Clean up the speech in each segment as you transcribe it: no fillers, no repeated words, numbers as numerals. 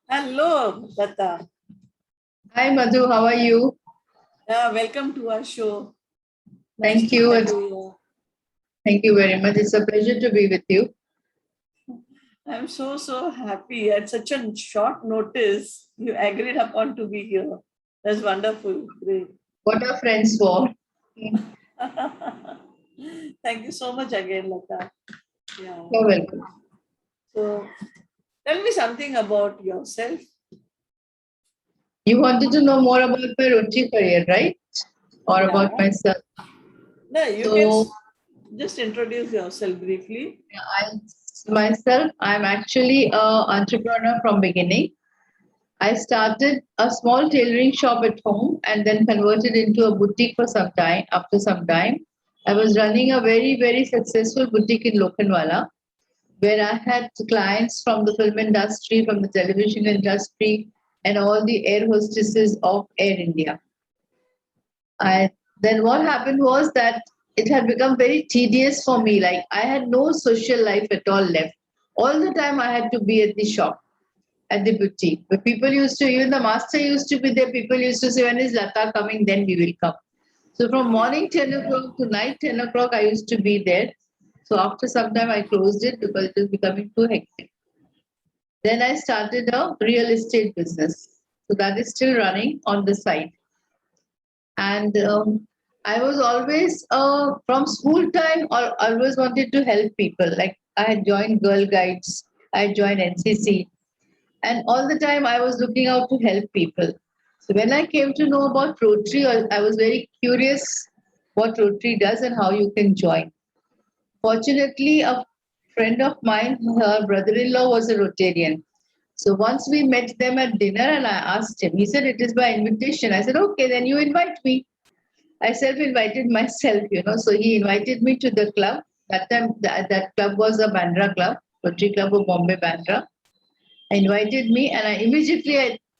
Hello, Lata. Hi Madhu, how are you? Welcome to our show. Nice Thank to you. have you here. Thank you very much. It's a pleasure to be with you. I'm so happy. At such a short notice, you agreed upon to be here. That's wonderful. Great. What are friends for? Thank you so much again, Lata. Yeah. You're welcome. So, tell me something about yourself. You wanted to know more about my Rotary career, right? Or Yeah. about myself. No, you can So, just introduce yourself briefly. I'm actually an entrepreneur from beginning. I started a small tailoring shop at home and then converted into a boutique for some time. After some time, I was running a very successful boutique in Lokhandwala, where I had clients from the film industry, from the television industry, and all the air hostesses of Air India. I then what happened was that it had become very tedious for me. Like I had no social life at all left. All the time I had to be at the shop, at the boutique. But people used to, even the master used to be there. People used to say, "When is Lata coming? Then we will come." So from morning 10 o'clock to night 10 o'clock, I used to be there. So after some time, I closed it because it was becoming too hectic. Then I started a real estate business. So that is still running on the side. And I was always, from school time, always wanted to help people. Like I had joined Girl Guides, I had joined NCC, and all the time I was looking out to help people. So when I came to know about Rotary, I was very curious what Rotary does and how you can join. Fortunately, a friend of mine, her brother-in-law was a Rotarian. So once we met them at dinner and I asked him, he said, "It is by invitation." I said, "Okay, then you invite me." I self-invited myself, So he invited me to the club. That time, that club was a Bandra club, Rotary Club of Bombay Bandra. Invited me and I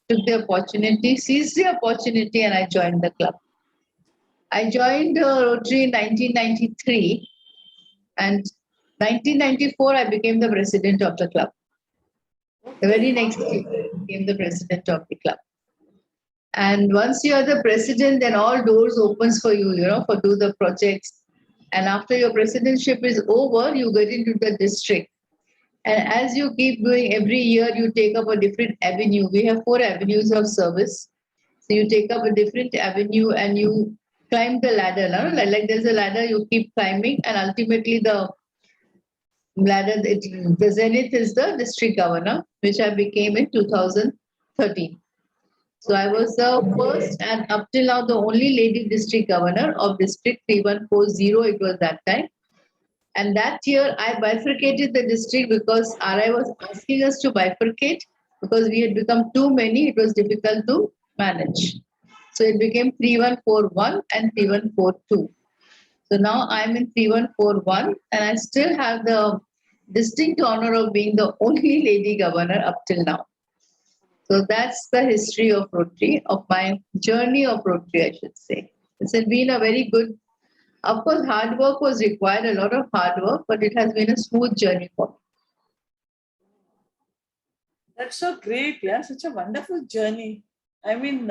took the opportunity, seized the opportunity and I joined the club. I joined Rotary in 1993 and 1994 I became the president of the club. The Okay. very next year I became the president of the club. And once you are the president, then all doors opens for you, for do the projects. And after your presidentship is over, you get into the district. And as you keep going every year, you take up a different avenue. We have 4 avenues of service. So you take up a different avenue and you climb the ladder. No? Like there's a ladder, you keep climbing, and ultimately the zenith is the district governor, which I became in 2013. So I Okay. was the first and up till now the only lady district governor of district 3140. It was that time. And that year I bifurcated the district because RI was asking us to bifurcate because we had become too many. It was difficult to manage. So it became 3141 and 3142. So now I'm in 3141 and I still have the distinct honor of being the only lady governor up till now. So that's the history of Rotary, of my journey of Rotary, I should say. It's been a very good, of course, hard work was required, a lot of hard work, but it has been a smooth journey for me. That's so great. Yeah, such a wonderful journey. I mean,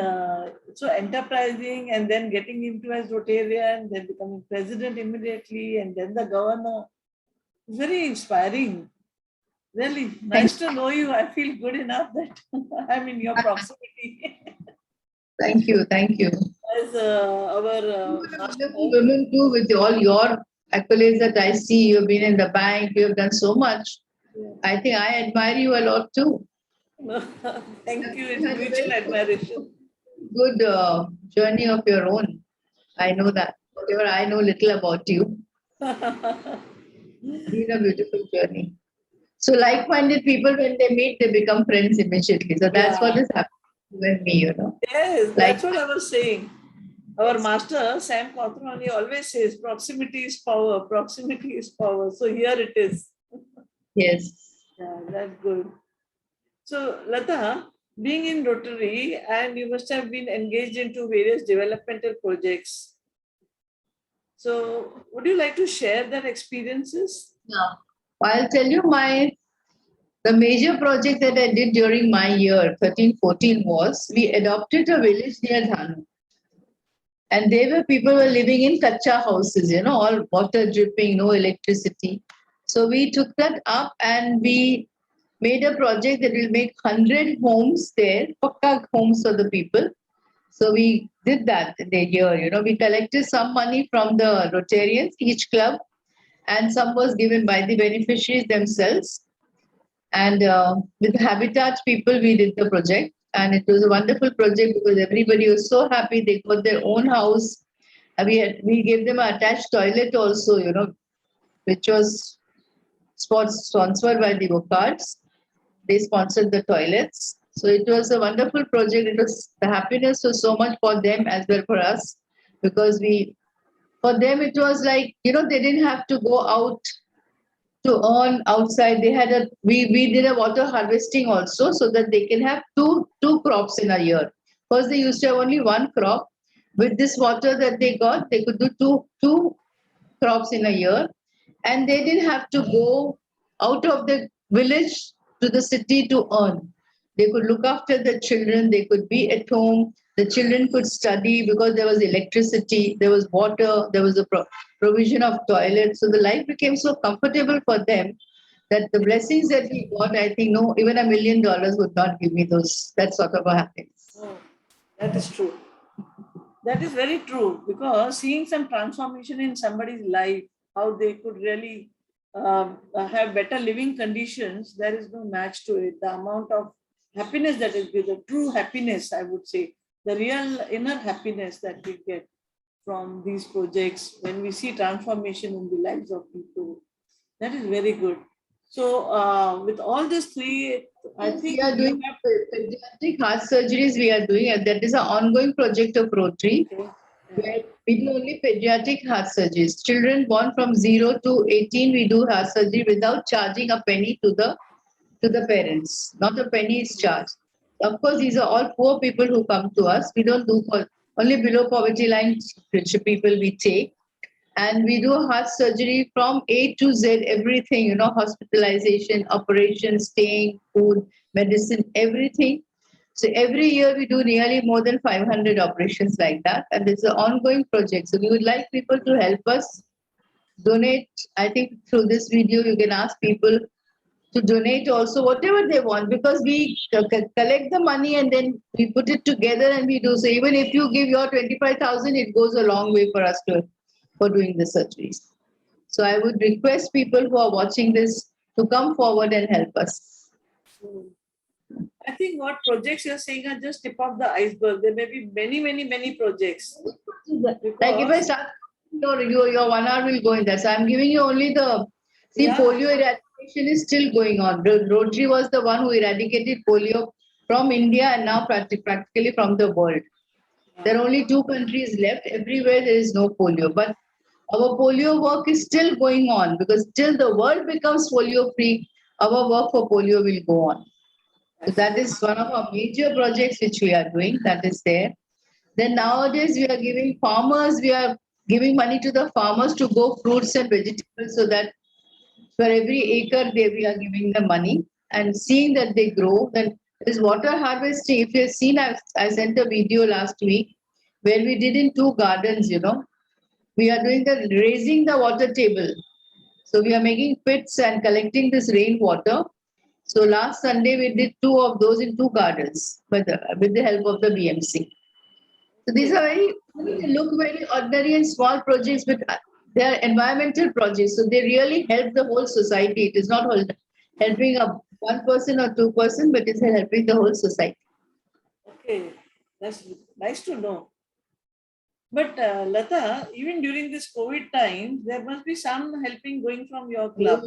so enterprising and then getting into as Rotarian, then becoming president immediately, and then the governor. Very inspiring. Really Thank, nice to know you. I feel good enough that I'm in your proximity. thank you, thank you. As our You are a wonderful master. woman too, with all your accolades that I see. You've been in the bank, you have done so much. Yeah. I think I admire you a lot too. No, thank you. You It's had a mutual very admiration. good journey of your own. I know that. Whatever I know little about you, been a beautiful journey. So like-minded people, when they meet, they become friends immediately. So that's what Yeah. is happening with me. Yes, Like, that's what I was saying. Our yes, master, Sam Cawthron, always says proximity is power, proximity is power. So here it is. yes. Yeah, that's good. So, Lata, being in Rotary, and you must have been engaged into various developmental projects. So, would you like to share that experiences? Yeah. I'll tell you my The major project that I did during my year, 13-14, was we adopted a village near Dhanu. And there were people were living in kacha houses, all water dripping, no electricity. So we took that up and we made a project that will make 100 homes there, pakka homes for the people. So we did that in the year. We collected some money from the Rotarians, each club, and some was given by the beneficiaries themselves. And with Habitat people, we did the project. And it was a wonderful project because everybody was so happy. They got their own house. We gave them an attached toilet also, which was sponsored by the Wokards. They sponsored the toilets. So it was a wonderful project. The happiness was so much for them as well for us because for them it was like, they didn't have to go out to earn outside. We did a water harvesting also so that they can have two crops in a year. First they used to have only one crop. With this water that they got, they could do two crops in a year, and they didn't have to go out of the village to the city to earn. They could look after the children, they could be at home, the children could study because there was electricity, there was water, there was a provision of toilets. So the life became so comfortable for them that the blessings that we got, I think no, even $1 million would not give me that sort of a happiness. Oh, that is true. That is very true, because seeing some transformation in somebody's life, how they could really have better living conditions, there is no match to it. The amount of happiness that is the true happiness, I would say, the real inner happiness that we get from these projects when we see transformation in the lives of people, that is very good. So with all these three, I think we are doing pediatric heart surgeries. We are doing, and that is an ongoing project of Rotary. Okay. Where we do only pediatric heart surgeries. Children born from 0 to 18, we do heart surgery without charging a penny to the parents. Not a penny is charged. Of course, these are all poor people who come to us. We don't do for only below poverty line people we take. And we do heart surgery from A to Z, everything, hospitalization, operation, staying, food, medicine, everything. So every year we do nearly more than 500 operations like that. And it's an ongoing project. So we would like people to help us donate. I think through this video, you can ask people to donate also whatever they want, because we collect the money and then we put it together and we do. So even if you give your 25,000, it goes a long way for us for doing the surgeries. So I would request people who are watching this to come forward and help us. I think what projects you're saying are just tip of the iceberg. There may be many, many, many projects. Like if I start, your 1 hour will go in that. So I'm giving you only polio eradication is still going on. Rotary was the one who eradicated polio from India and now practically from the world. There are only 2 countries left. Everywhere there is no polio. But our polio work is still going on, because till the world becomes polio free, our work for polio will go on. So that is one of our major projects which we are doing. That is there. Then nowadays we are giving money to the farmers to grow fruits and vegetables, so that for every acre we are giving them money and seeing that they grow. Then there is water harvesting. If you have seen, I sent a video last week where we did in 2 gardens, We are doing raising the water table. So we are making pits and collecting this rainwater. So last Sunday we did 2 of those in 2 gardens with the help of the BMC. So these are they look very ordinary and small projects, but they are environmental projects. So they really help the whole society. It is not helping one person or 2 person, but it's helping the whole society. Okay, that's nice to know. But Lata, even during this COVID time, there must be some helping going from your club.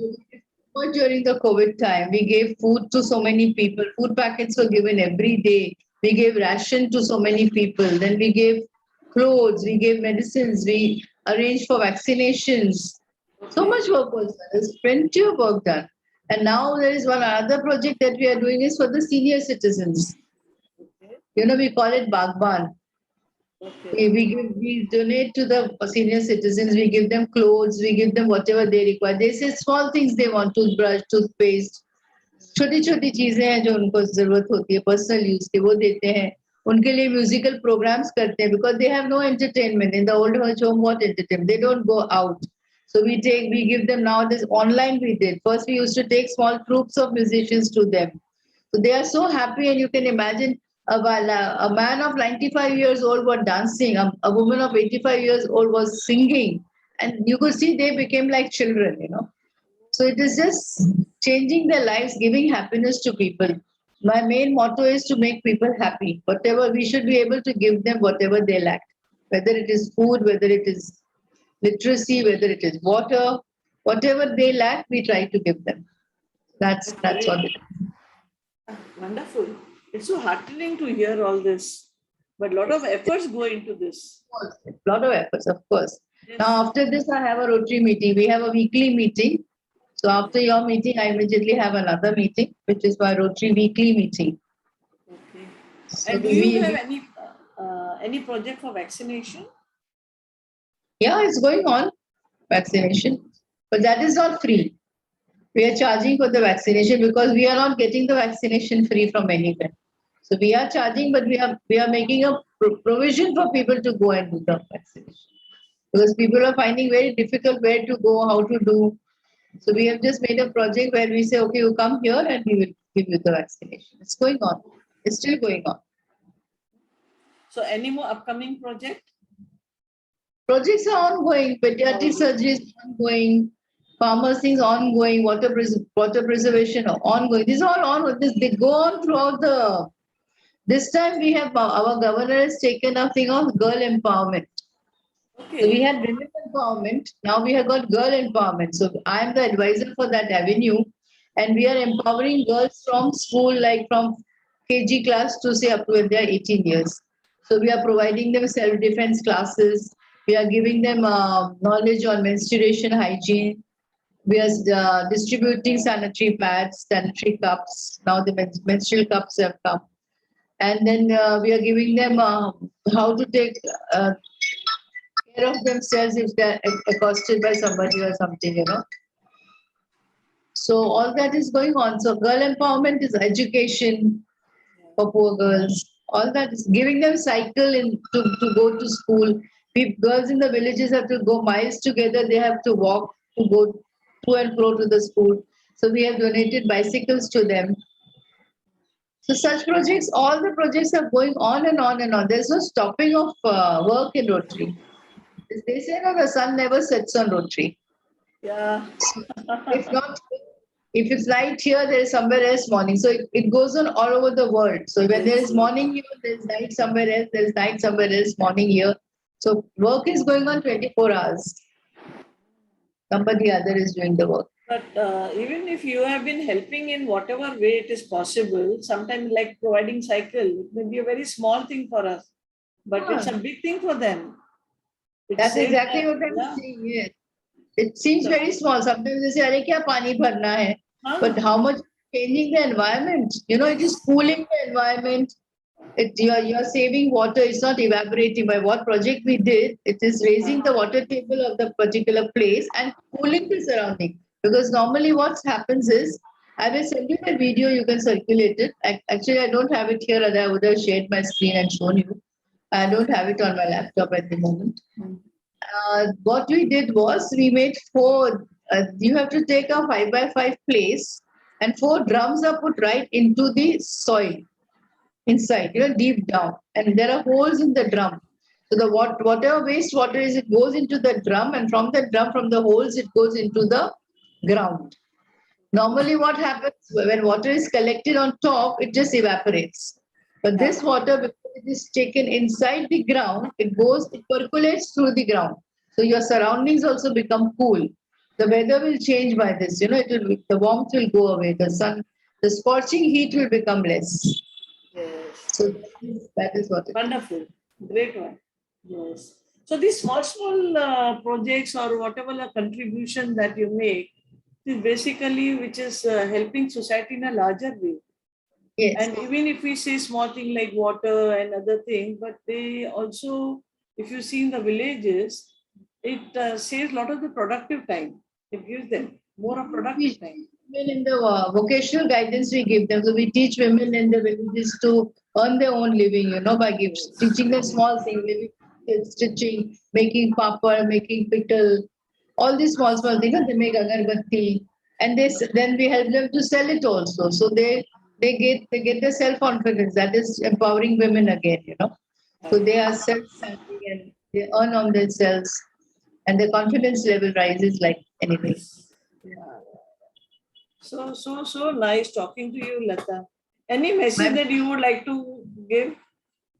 During the COVID time, we gave food to so many people. Food packets were given every day. We gave ration to so many people. Then we gave clothes, we gave medicines, we arranged for vaccinations. So much work was done. There's plenty of work done. And now there is one other project that we are doing is for the senior citizens. Okay. We call it Bagban. Okay. We donate to the senior citizens. We give them clothes. We give them whatever they require. They say small things they want: toothbrush, toothpaste, छोटी छोटी चीजें हैं जो उनको जरूरत होती है personal use की, वो देते हैं. उनके लिए म्यूजिकल प्रोग्राम्स करते हैं because they have no entertainment in the old age home. What entertainment? They don't go out. So we give them now this online we did. First we used to take small groups of musicians to them. So they are so happy, and you can imagine a man of 95 years old was dancing, a woman of 85 years old was singing, and you could see they became like children, you know. So it is just changing their lives, giving happiness to people. My main motto is to make people happy. Whatever we should be able to give them whatever they lack, whether it is food, whether it is literacy, whether it is water, whatever they lack, we try to give them. That's what it is. Wonderful. It's so heartening to hear all this. But a lot of efforts go into this. A lot of efforts, of course. Yes. Now, after this, I have a Rotary meeting. We have a weekly meeting. So after your meeting, I immediately have another meeting, which is my Rotary weekly meeting. Okay. So And do you have any project for vaccination? yeah, it's going on, vaccination, but that is not free. We are charging for the vaccination because we are not getting the vaccination free from anywhere. So we are charging, but we are making a provision for people to go and do the vaccination because people are finding very difficult where to go, how to do. So we have just made a project where we say, okay, you come here and we will give you the vaccination. It's going on. It's still going on. So any more upcoming project? Projects are ongoing. Pediatric surgery is ongoing. Pharmacy is ongoing. Water preservation are ongoing. These are all on. They go on throughout the. This time we have our governor has taken a thing of girl empowerment. Okay. So we had women empowerment. Now we have got girl empowerment. So I am the advisor for that avenue, and we are empowering girls from school, like from KG class to say up to when they are 18 years. So we are providing them self-defense classes. We are giving them knowledge on menstruation hygiene. We are distributing sanitary pads, sanitary cups. Now the menstrual cups have come. And then we are giving them how to take care of themselves if they're accosted by somebody or something, you know. So all that is going on. So girl empowerment is education for poor girls. All that is giving them cycle to go to school. Girls in the villages have to go miles together. They have to walk to go to and fro to the school. So we have donated bicycles to them. So such projects, all the projects are going on and on and on. There's no stopping of work in Rotary. They say no, the sun never sets on Rotary. Yeah. If not, if it's night here, there is somewhere else morning. So it goes on all over the world. So when there is morning here, there is night somewhere else, there is night somewhere else, morning here. So work is going on 24 hours. Somebody other is doing the work. But even if you have been helping in whatever way it is possible, sometimes like providing cycle, it may be a very small thing for us, but it's a big thing for them. That's exactly what I'm saying. Yes. It seems very small. Sometimes they say, "Arey kya pani bharna hai?" But how much changing the environment? You know, it is cooling the environment. You're saving water. It's not evaporating. By what project we did, it is raising the water table of the particular place and cooling the surrounding. Because normally what happens is, I will send you the video. You can circulate it. Actually, I don't have it here. I would have shared my screen and shown you. I don't have it on my laptop at the moment. What we did was we made four. You have to take a 5x5 place, and four drums are put right into the soil inside, you know, deep down, and there are holes in the drum. So the whatever wastewater is, it goes into the drum, and from the drum, from the holes, it goes into the ground. Normally, what happens when water is collected on top, it just evaporates. But this water, because it is taken inside the ground, it percolates through the ground. So your surroundings also become cool. The weather will change by this. You know, the warmth will go away. The sun, the scorching heat will become less. Yes. So that is what it is. Wonderful. Great one. Yes. So these small projects or whatever the contribution that you make is basically which is helping society in a larger way. Yes. And even if we say small thing like water and other things, but they also, if you see in the villages, it saves a lot of the productive time. It gives them. more of We productive teach time. women in the vocational guidance we give them. So we teach women in the villages to earn their own living, by gifts, Yes. teaching them small things, maybe stitching, making papad, making pickle, all these small things. They make agarbatti, and then we help them to sell it also. So they get the self confidence. That is empowering women again. So they are self standing and they earn on themselves, and their confidence level rises like anything. Yeah. So nice talking to you, Lata. Any message My that you would like to give?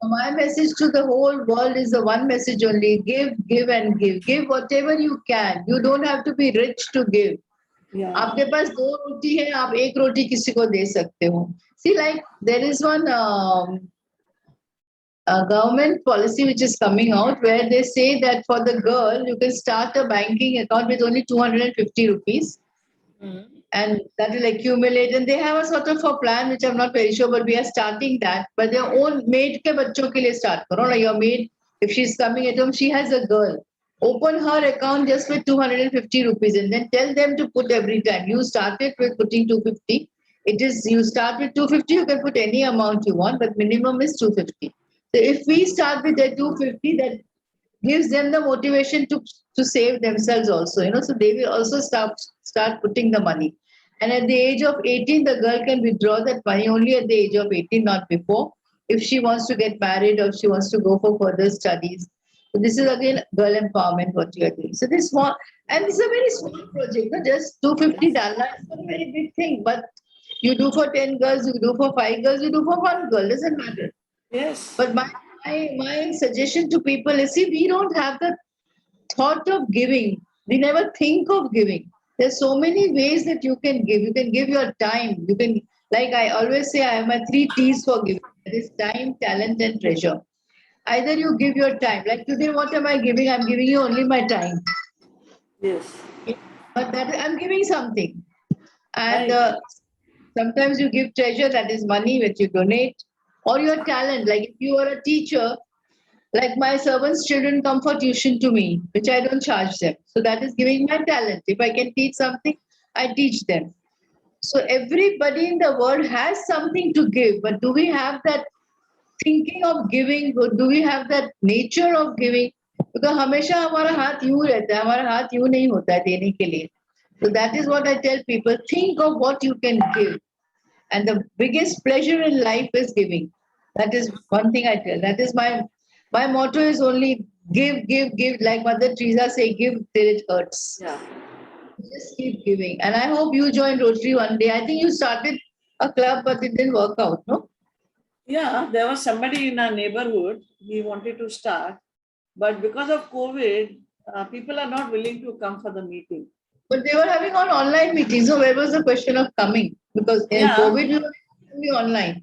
My message to the whole world is the one message only: give, give, and give. Give whatever you can. You don't have to be rich to give. Yeah. आपके पास दो रोटी है, आप एक रोटी किसी को दे सकते हो. See, like there is one government policy which is coming out where they say that for the girl you can start a banking account with only 250 rupees, Mm. and that will accumulate, and they have a sort of a plan which I'm not very sure, but we are starting that. But their own maid ke bachcho ke liye start karo. Like your maid, if she's coming at home, she has a girl, open her account just with 250 rupees, and then tell them to put every time. You started with putting 250. It is, you start with 250, you can put any amount you want, but minimum is 250. So if we start with the 250, that gives them the motivation to save themselves also. So they will also start putting the money. And at the age of 18, the girl can withdraw that money only at the age of 18, not before, if she wants to get married or she wants to go for further studies. So this is again girl empowerment what you are doing. So this small, and this is a very small project, just $250. It's not a very big thing, but you do for 10 girls, you do for 5 girls, you do for one girl, doesn't matter. Yes. But my suggestion to people is, see, we don't have the thought of giving. We never think of giving. There's so many ways that you can give. You can give your time. You can, like I always say, I have my 3 T's for giving. That is time, talent, and treasure. Either you give your time. Like today, what am I giving? I'm giving you only my time. Yes. But that I'm giving something. And Right. sometimes you give treasure, that is money which you donate, or your talent. Like if you are a teacher, like my servants' children come for tuition to me, which I don't charge them. So that is giving my talent. If I can teach something, I teach them. So everybody in the world has something to give, but do we have that thinking of giving? Or do we have that nature of giving? Because हमेशा हमारा हाथ यूं रहता है, हमारा हाथ यूं नहीं होता है देने के लिए. So that is what I tell people: think of what you can give, and the biggest pleasure in life is giving. That is one thing I tell. That is my motto is only give, give, give. Like Mother Teresa say, give till it hurts. Yeah. Just keep giving. And I hope you join Rotary one day. I think you started a club, but it didn't work out, no? Yeah, there was somebody in our neighborhood, he wanted to start, but because of COVID, people are not willing to come for the meeting. But they were having on online meetings. So where was the question of coming? Because in Yeah, COVID, we were only online.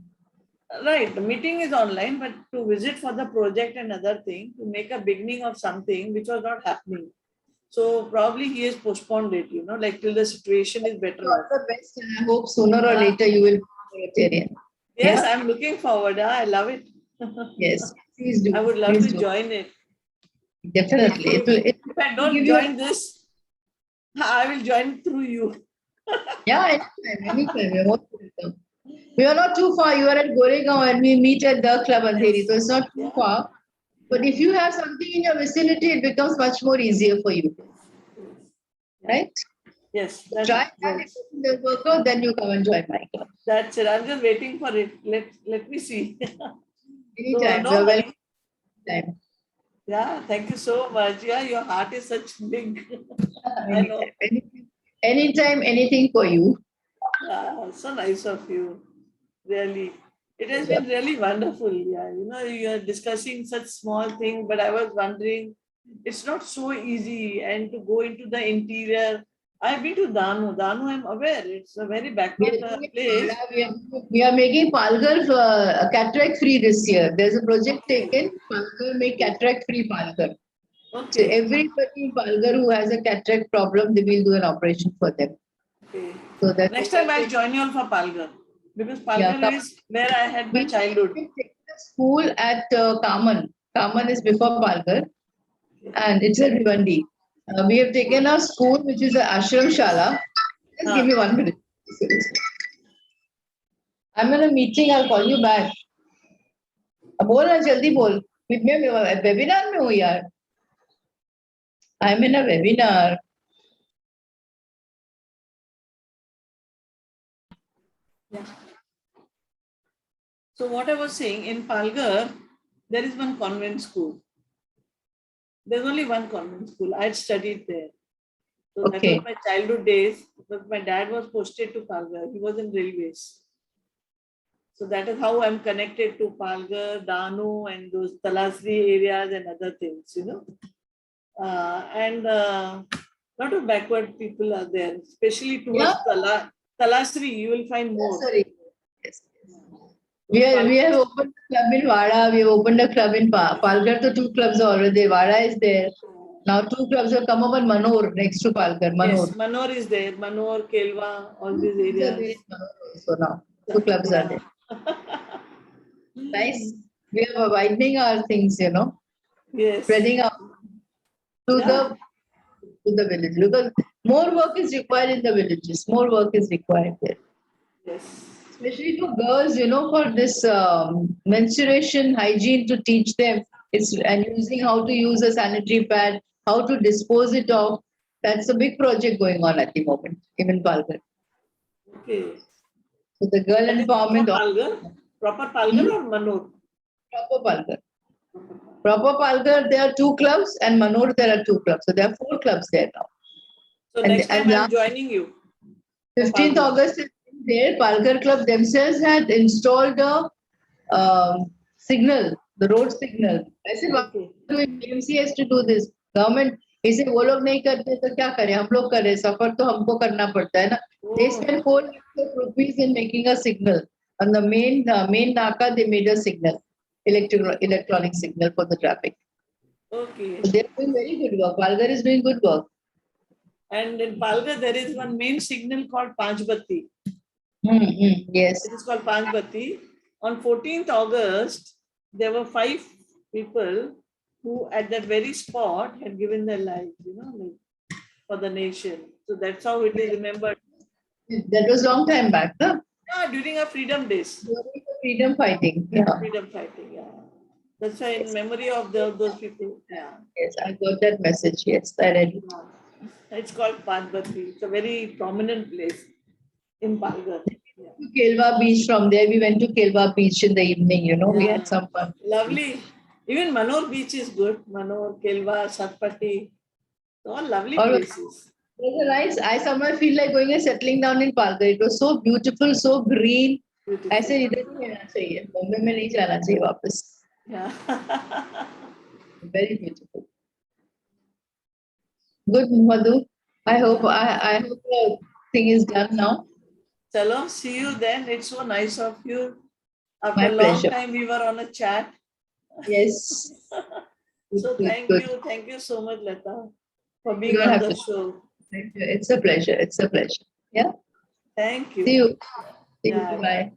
right. The meeting is online, but to visit for the project and other thing, to make a beginning of something which was not happening. So probably he has postponed it, like till the situation is better All off. the best, and I hope sooner or Uh, later you will be Rotarian. yes, Yeah? I'm looking forward. I love it. Yes. Please do. I would love Please to do. join it. If, Definitely. if, if I Will don't give you. join this, I will join through you. Yeah, anytime, anytime. You're most welcome. We are not too far. You are at Goregaon and we meet at the club Andheri. Yes. So it's not too Yeah. far. But Yeah. if you have something in your vicinity, it becomes much more easier for you. Yeah. Right? Yes. Try that. If it doesn't work out, then you come and join my club. That's it. I'm just waiting for it. Let me see. So Anytime. no You're welcome. worry. Anytime. Yeah. Thank you so much. Yeah. Your heart is such big. I know. Anytime. Anytime, anything for you. Yeah. So nice of you. Really. It has been really wonderful. Yeah. You're discussing such small things, but I was wondering, it's not so easy. And to go into the interior, I've been to Danu. Danu, I'm aware. It's a very We backward are doing it, place. we are making Palghar cataract free this year. There's a project Okay. taken, Palghar make Okay. cataract free Palghar. So Okay. everybody in Palghar who has a cataract problem, they will do an operation for them. Okay. So that Next time I'll join you all for Palghar because yeah, Palghar is where I had my we've childhood. taken a school at Kaman. Kaman is before Palghar, and it's a Bhiwandi. We have taken a school which is a ashram shala. Just give me 1 minute. I'm in a meeting. I'll call you back. अब बोल ना जल्दी बोल. मैं webinar में हूँ यार. I'm in a webinar. Yeah. So what I was saying, in Palghar, there is one convent school. There's only one convent school. I had studied there. So that Okay. was my childhood days. But my dad was posted to Palghar. He was in railways. So that is how I'm connected to Palghar, Danu, and those Talasri areas and other things, you know. And lot of backward people are there, especially towards Talasri. You will find more. Sorry. Yes. We have opened a club in Vada. We have opened a club in Palghar. So 2 clubs are already. Vada is there. Now 2 clubs have come up in Manor next to Palghar. Manor. Yes, Manor is there. Manor, Kelva, all these areas. So now 2 clubs are there. Nice. We are widening our things, you know, Yes. spreading out to the village. Because more work is required in the villages. More work is required there. Yes. Especially for girls, you know, for this menstruation hygiene to teach them. And using how to use a sanitary pad, how to dispose it of. That's a big project going on at the moment, even Palghar. Okay. So the girl That is empowerment. proper Palghar or Manor? Proper Palghar. Proper Palghar, there are 2 clubs, and Manor, there are 2 clubs. So there are 4 clubs there now. So next time I'm joining you. 15th August is there. Palghar Club themselves had installed a signal, the road signal. I said, why BMC has to do this? Government, इसे वो लोग नहीं करते तो क्या करें? हम लोग करें. सफर तो हमको करना पड़ता है ना. They spent 4 lakhs of rupees in making a signal. On the main Naka, they made a signal, electronic signal for the traffic. Okay. So they're doing very good work. Palghar is doing good work. And in Palghar, there is one main signal called Panchbatti. Yes. It is called Panchbatti. On 14th August, there were 5 people who at that very spot had given their lives, you know, like, for the nation. So that's how it is remembered. That was long time back, huh? Yeah, during our freedom days. During the freedom fighting. Yeah. Freedom fighting, yeah. That's why in memory of those people. Yeah. Yes, I got that message. Yes, I read it. It's called Panchbatti. It's a very prominent place in Palghar. Yeah. Kelva Beach from there. We went to Kelva Beach in the evening, you know, we had some fun. Lovely. Even Manor Beach is good. Manor, Kelva, Satpati. All lovely places. It was nice. I somehow feel like going and settling down in Palghar. It was so beautiful, so green. I said, इधर ही रहना चाहिए. Mumbai में नहीं जाना चाहिए वापस. Yeah. Very beautiful. Good, Madhu. I hope the thing is done now. Chalo, see you then. It's so nice of you. After My a long pleasure. time, we were on a chat. Yes. So thank you so much, Lata, for being on the show. It's a pleasure. It's a pleasure. Yeah. Thank you. See you. See you. Yeah. Bye.